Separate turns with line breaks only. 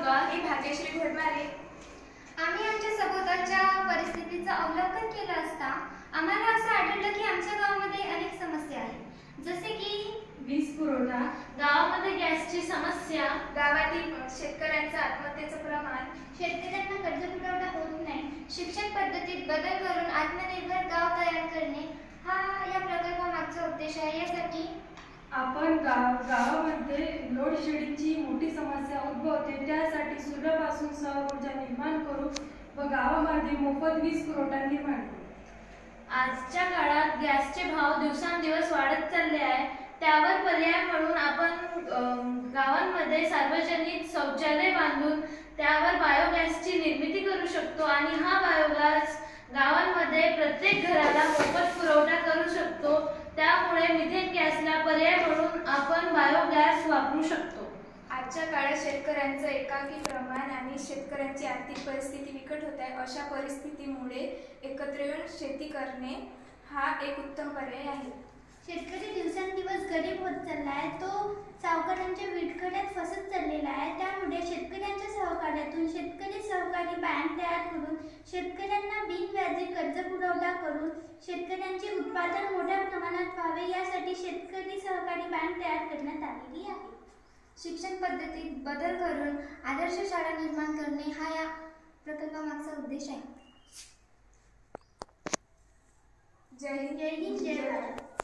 मी भाग्यश्री घोडमारे.
आम्ही आमच्या सभोवतालच्या परिस्थितीचं अवलोकन केलं असता आम्हाला असं आढळलं की आमच्या गावामध्ये अनेक समस्या आहेत, जसे की
वीज पुरवठा,
गावामध्ये गॅसची समस्या,
गावातील शेतकऱ्यांचं आत्महत्येचं प्रमाण,
शेतकऱ्यांना कर्ज पुरवठा होत नाही, शिक्षण पद्धतीत बदल करून आत्मनिर्भर गाव तयार करणे हा या प्रकल्पामागचा उद्देश आहे. यासाठी
आपण गावामध्ये लोड शेडिंगची मोठी समस्या उद्भवते, त्यासाठी सूर्यापासून सौर ऊर्जा निर्माण करू व गावामध्ये मोफत वीज पुरवठा निर्माण करू.
आजच्या काळात गॅसचे भाव दिवसांदिवस वाढत चालले आहे. त्यावर पर्याय म्हणून आपण गावांमध्ये सार्वजनिक शौचालय बांधून त्यावर बायोगॅसची निर्मिती करू शकतो आणि हा बायोगॅस गावांमध्ये प्रत्येक घराला मोफत पुरवठा करू शकतो. त्यामुळे मिथेन गॅसला पर्याय म्हणून आपण बायोगॅस वापरू शकतो.
आजच्या काळात शेतकऱ्यांचं एकाकी प्रमाण आणि शेतकऱ्यांची आर्थिक परिस्थिती बिकट होत आहे. अशा परिस्थितीमुळे एकत्र येऊन शेती करणे हा एक उत्तम पर्याय आहे.
शेतकरी दिवसेंदिवस गरीब होत चालला आहे, तो सावकारांच्या विटकड्यात फसत चाललेला आहे. त्यामुळे शेतकऱ्यांच्या सहकार्यातून शेतकरी सहकारी बँक तयार करून शेतकऱ्यांना बिनव्याजी कर्ज पुरवठा करून शेतकऱ्यांचे उत्पादन मोठ्या प्रमाणात व्हावे यासाठी शेतकरी सहकारी बँक तयार करण्यात आलेली आहे. शिक्षण पद्धतीत बदल करून आदर्श शाळा निर्माण करणे हा या प्रकल्पामागचा उद्देश आहे.
जय हिंद,
जय हिंद, जय भारत.